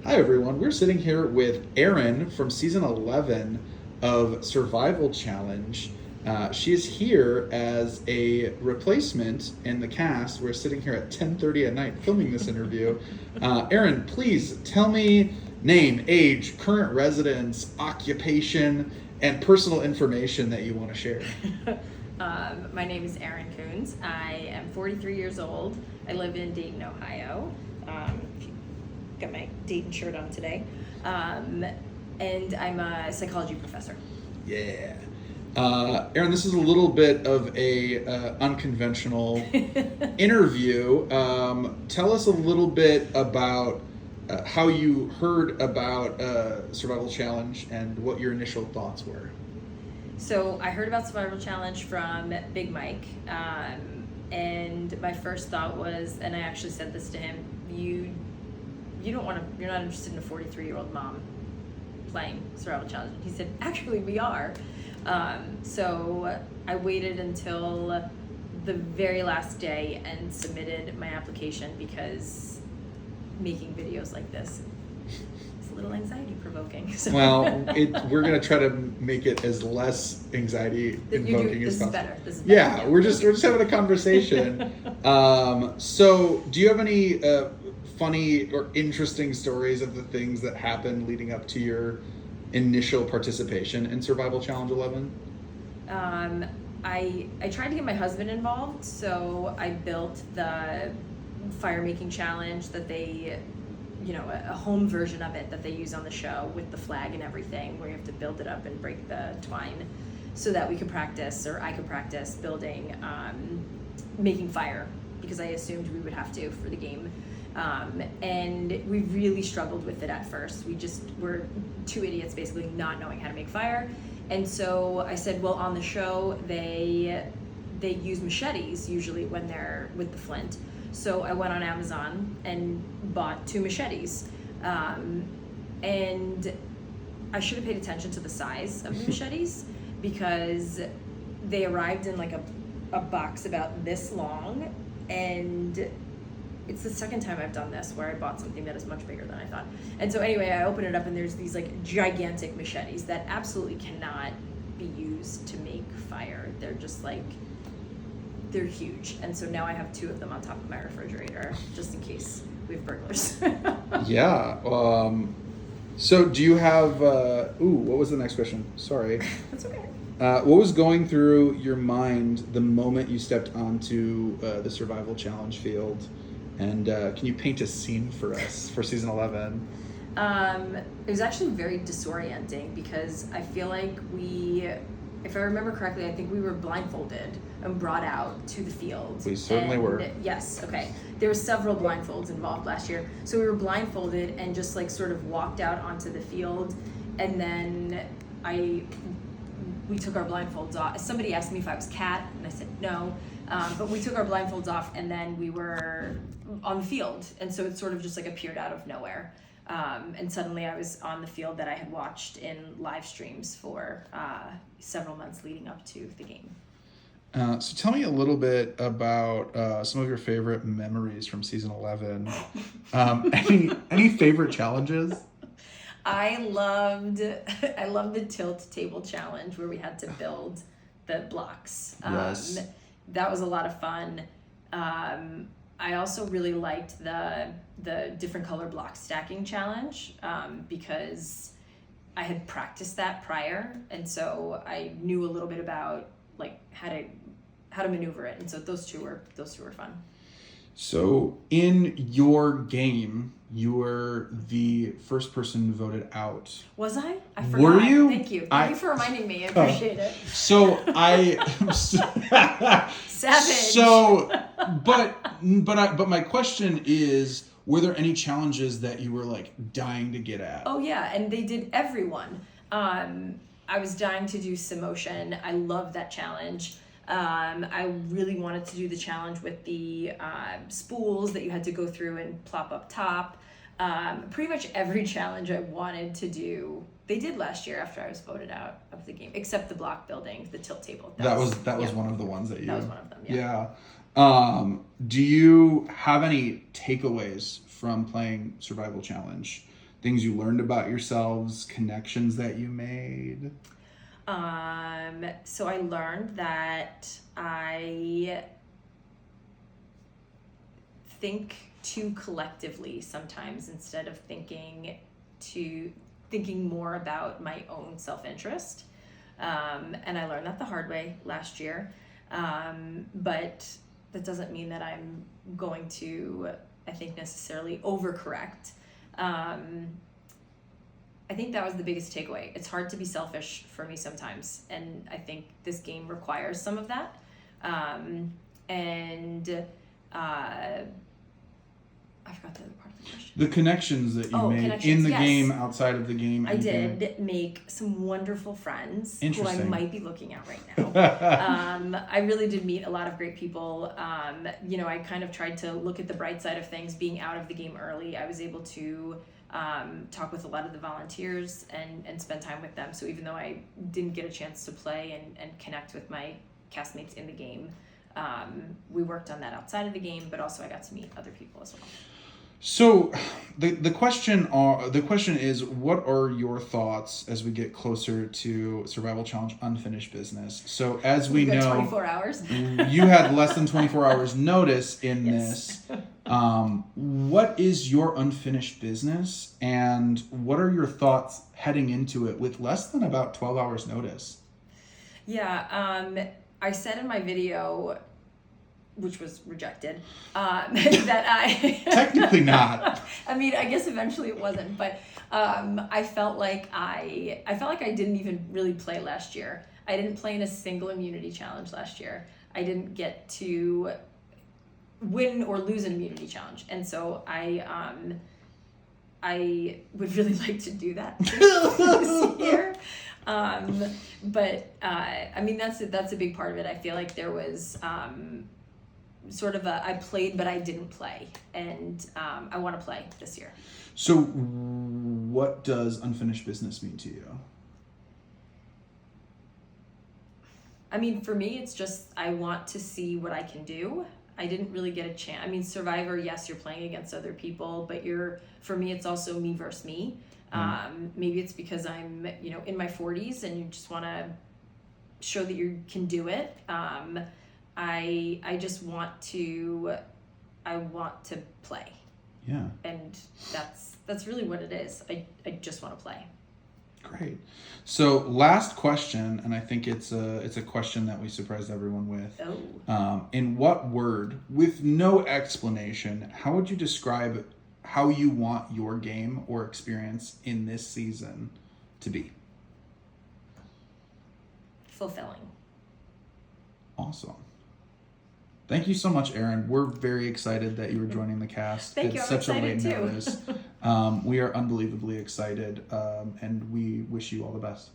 Hi everyone, we're sitting here with Erin from season 11 of Survival Challenge. She is here as a replacement in the cast. We're sitting here at 10:30 at night filming this interview. Erin, please tell me name, age, current residence, occupation, and personal information that you want to share. My name is Erin Coons. I am 43 years old. I live in Dayton, Ohio. Got my Dayton shirt on today. And I'm a psychology professor. Yeah. Erin, this is a little bit of a unconventional interview. Tell us a little bit about how you heard about Survival Challenge and what your initial thoughts were. So I heard about Survival Challenge from Big Mike. And my first thought was, and I actually said this to him, you're not interested in a 43-year-old mom playing Survival Challenge. He said, actually, we are. So I waited until the very last day and submitted my application because making videos like this is a little anxiety provoking. So. Well, we're going to try to make it as less anxiety invoking as possible. This is better. Yeah, we're just having a conversation. So do you have any funny or interesting stories of the things that happened leading up to your initial participation in Survival Challenge 11? I tried to get my husband involved, so I built the fire making challenge that they, a home version of it that they use on the show with the flag and everything, where you have to build it up and break the twine so that we could practice, or I could practice building, making fire, because I assumed we would have to for the game. And we really struggled with it at first. We just were two idiots basically not knowing how to make fire. And so I said, well, on the show, they use machetes usually when they're with the flint. So I went on Amazon and bought 2 machetes. And I should have paid attention to the size of the machetes because they arrived in like a box about this long, and it's the second time I've done this where I bought something that is much bigger than I thought. And so anyway, I open it up and there's these like gigantic machetes that absolutely cannot be used to make fire. They're just like, they're huge. And so now I have 2 of them on top of my refrigerator just in case we have burglars. Yeah. So do you have, what was the next question? Sorry. That's okay. What was going through your mind the moment you stepped onto the Survival Challenge field? And can you paint a scene for us for season 11? It was actually very disorienting because I feel like if I remember correctly, I think we were blindfolded and brought out to the field. We certainly were. Yes, okay. There were several blindfolds involved last year. So we were blindfolded and just like sort of walked out onto the field, and then we took our blindfolds off. Somebody asked me if I was Kat, and I said no. But we took our blindfolds off, and then we were on the field. And so it sort of just like appeared out of nowhere. And suddenly I was on the field that I had watched in live streams for several months leading up to the game. So tell me a little bit about some of your favorite memories from season 11. Any favorite challenges? I loved the tilt table challenge where we had to build the blocks. Yes. That was a lot of fun. I also really liked the different color block stacking challenge because I had practiced that prior, and so I knew a little bit about like how to maneuver it, and so those two were fun. So in your game, you were the first person voted out. Was I? I forgot. Were you? Thank you. Thank you for reminding me. I appreciate it. So Savage. So, but my question is, were there any challenges that you were like dying to get at? Oh yeah, and they did everyone. I was dying to do Samotion. I love that challenge. I really wanted to do the challenge with the spools that you had to go through and plop up top. Pretty much every challenge I wanted to do, they did last year after I was voted out of the game, except the block building, the tilt table. That was one of the ones that you. That was one of them. Yeah. Yeah. Do you have any takeaways from playing Survival Challenge things you learned about yourselves, connections that you made? So I learned that I think too collectively sometimes instead of thinking more about my own self-interest. And I learned that the hard way last year. But that doesn't mean that I'm going to, I think, necessarily overcorrect. I think that was the biggest takeaway. It's hard to be selfish for me sometimes, and I think this game requires some of that. I forgot the other part of the question. The connections that you made in the game, outside of the game. I did make some wonderful friends who I might be looking at right now. I really did meet a lot of great people. I kind of tried to look at the bright side of things. Being out of the game early, I was able to talk with a lot of the volunteers and spend time with them. So even though I didn't get a chance to play and connect with my castmates in the game, we worked on that outside of the game, but also I got to meet other people as well. So the question is, what are your thoughts as we get closer to Survival Challenge Unfinished Business? So as we know, 24 hours. You had less than 24 hours notice in this. What is your unfinished business, and what are your thoughts heading into it with less than about 12 hours notice? Yeah, I said in my video, which was rejected, that I... Technically not. I mean, I guess eventually it wasn't, but I felt like I didn't even really play last year. I didn't play in a single immunity challenge last year. I didn't get to win or lose an immunity challenge, and so I would really like to do that this year. But I mean, that's a big part of it. I feel like there was sort of I played but I didn't play, and I want to play this year. So what does unfinished business mean to you? I mean, for me, it's just I want to see what I can do. I didn't really get a chance. I mean, Survivor, yes, you're playing against other people, but for me, it's also me versus me. Maybe it's because I'm, in my 40s and you just want to show that you can do it. I just want to play. Yeah. And that's really what it is. I just want to play. Great. So last question, and I think it's a question that we surprised everyone with. Oh. In what word, with no explanation, how would you describe how you want your game or experience in this season to be? Fulfilling. Awesome. Thank you so much, Erin. We're very excited that you were joining the cast. Thank you. It's I'm such a late excited too. notice. We are unbelievably excited, and we wish you all the best.